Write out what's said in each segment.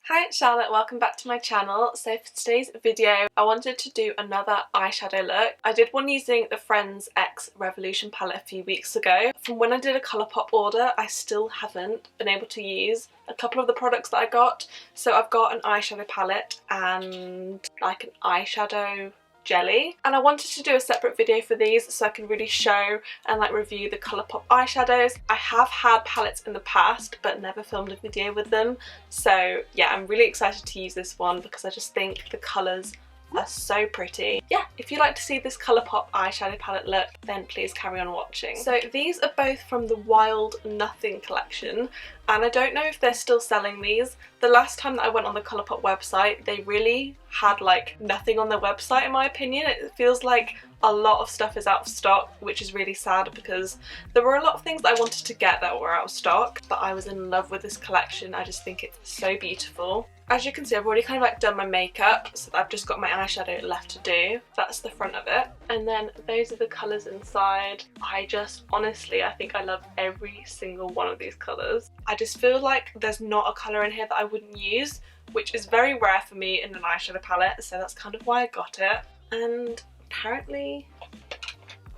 Hi, it's Charlotte, welcome back to my channel. So for today's video I wanted to do another eyeshadow look. I did one using the Friends X Revolution palette a few weeks ago. From when I did a Colourpop order I still haven't been able to use a couple of the products that I got. So I've got an eyeshadow palette and like an eyeshadow jelly, and I wanted to do a separate video for these so I can really show and like review the Colourpop eyeshadows. I have had palettes in the past but never filmed a video with them, so yeah, I'm really excited to use this one because I just think the colours are so pretty. Yeah, if you'd like to see this Colourpop eyeshadow palette look, then please carry on watching. So these are both from the Wild Nothing collection, and I don't know if they're still selling these. The last time that I went on the Colourpop website, they really had like nothing on their website in my opinion. It feels like a lot of stuff is out of stock, which is really sad because there were a lot of things that I wanted to get that were out of stock, but I was in love with this collection. I just think it's so beautiful. As you can see, I've already kind of like done my makeup, so I've just got my eyeshadow left to do. That's the front of it. And then those are the colours inside. I think I love every single one of these colours. I just feel like there's not a colour in here that I wouldn't use, which is very rare for me in an eyeshadow palette, so that's kind of why I got it. And apparently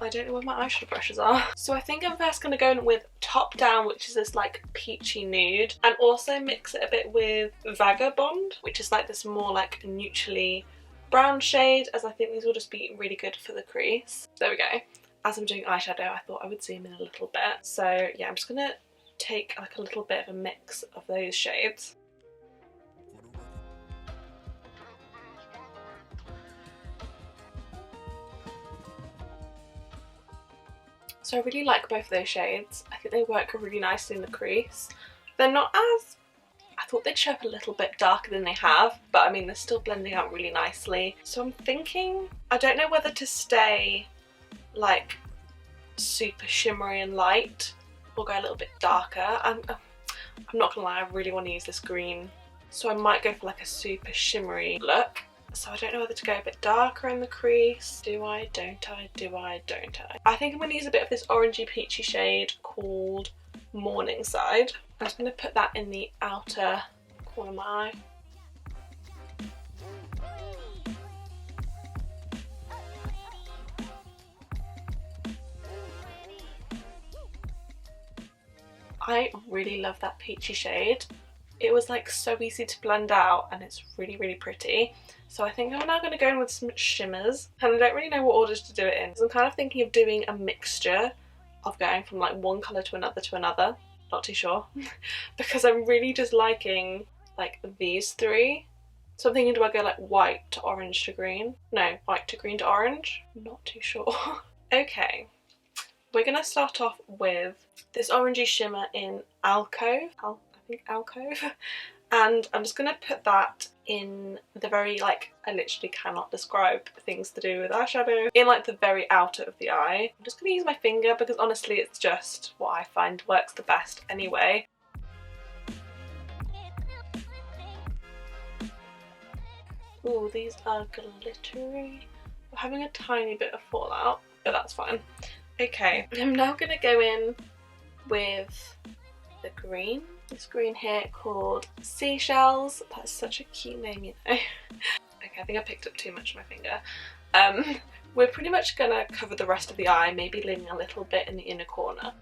I don't know where my eyeshadow brushes are. So I think I'm first going to go in with Top Down, which is this like peachy nude, and also mix it a bit with Vagabond, which is like this more like neutrally brown shade, as I think these will just be really good for the crease. There we go. As I'm doing eyeshadow I thought I would zoom in a little bit. So yeah, I'm just going to take like a little bit of a mix of those shades. So I really like both of those shades. I think they work really nicely in the crease. They're not as... I thought they'd show up a little bit darker than they have, but I mean they're still blending out really nicely. So I'm thinking, I don't know whether to stay like super shimmery and light or go a little bit darker. I'm not gonna lie, I really want to use this green, so I might go for like a super shimmery look. So I don't know whether to go a bit darker in the crease. Do I, don't I, do I, don't I? I think I'm going to use a bit of this orangey peachy shade called Morningside. I'm just going to put that in the outer corner of my eye. I really love that peachy shade. It was like so easy to blend out and it's really, really pretty. So I think I'm now going to go in with some shimmers, and I don't really know what orders to do it in. So I'm kind of thinking of doing a mixture of going from like one colour to another, not too sure, because I'm really just liking like these three. So I'm thinking, do I go like white to orange to green? No, white to green to orange? Not too sure. Okay, we're going to start off with this orangey shimmer in Alcove. I think Alcove. And I'm just going to put that in the very, like, I literally cannot describe things to do with eyeshadow, in like the very outer of the eye. I'm just going to use my finger because honestly it's just what I find works the best anyway. Ooh, these are glittery. We're having a tiny bit of fallout, but that's fine. Okay, I'm now going to go in with the green. This green here called Seashells. That's such a cute name, you know. Okay, I think I picked up too much on my finger. We're pretty much gonna cover the rest of the eye, maybe leaving a little bit in the inner corner.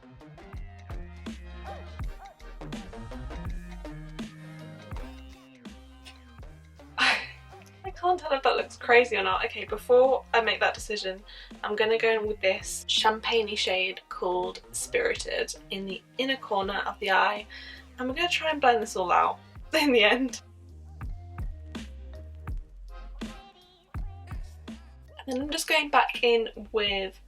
I can't tell if that looks crazy or not. Okay, before I make that decision, I'm gonna go in with this champagne-y shade called Spirited in the inner corner of the eye. And we're going to try and blend this all out in the end. And then I'm just going back in with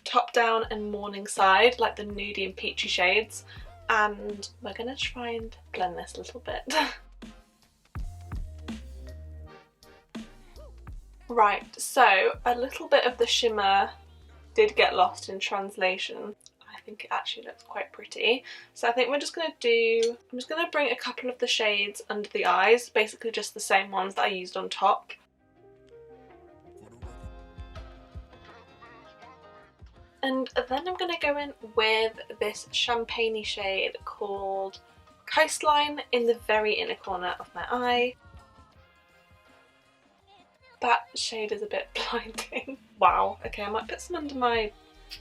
Top Down and Morningside, like the nudie and peachy shades, and we're going to try and blend this a little bit. Right, so a little bit of the shimmer did get lost in translation. I think it actually looks quite pretty. So I think we're just going to do, I'm just going to bring a couple of the shades under the eyes, basically just the same ones that I used on top. And then I'm going to go in with this champagne-y shade called coastline in the very inner corner of my eye. That shade is a bit blinding. Wow, okay, I might put some under my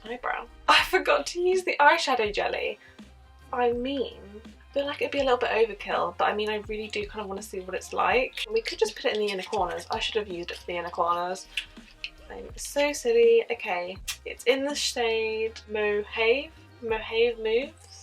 eyebrow. I forgot to use the eyeshadow jelly. I feel like it'd be a little bit overkill, but I mean, I really do kind of want to see what it's like. We could just put it in the inner corners. I should have used it for the inner corners. I'm so silly. Okay, it's in the shade Mojave Moves.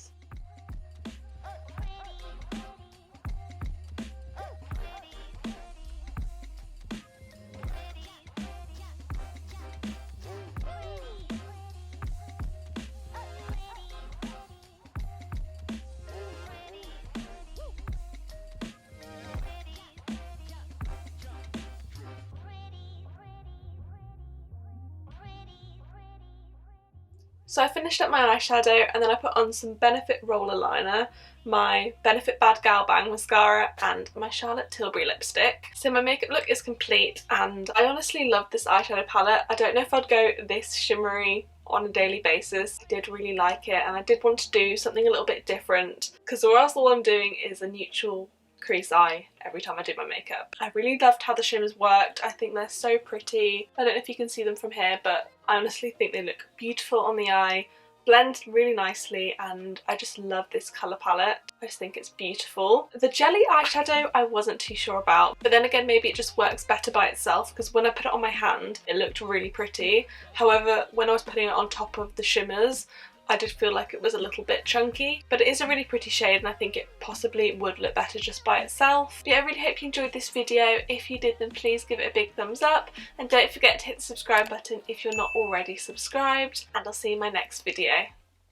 So I finished up my eyeshadow and then I put on some Benefit roller liner, my Benefit Bad Gal Bang mascara and my Charlotte Tilbury lipstick. So my makeup look is complete and I honestly love this eyeshadow palette. I don't know if I'd go this shimmery on a daily basis. I did really like it and I did want to do something a little bit different because or else all I'm doing is a neutral crease eye every time I do my makeup. I really loved how the shimmers worked. I think they're so pretty. I don't know if you can see them from here, but I honestly think they look beautiful on the eye, blend really nicely, and I just love this colour palette. I just think it's beautiful. The jelly eyeshadow I wasn't too sure about, but then again maybe it just works better by itself because when I put it on my hand it looked really pretty. However, when I was putting it on top of the shimmers I did feel like it was a little bit chunky, but it is a really pretty shade and I think it possibly would look better just by itself. But yeah, I really hope you enjoyed this video. If you did, then please give it a big thumbs up and don't forget to hit the subscribe button if you're not already subscribed, and I'll see you in my next video.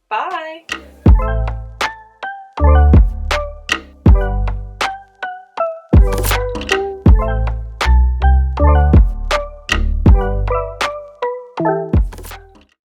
Bye!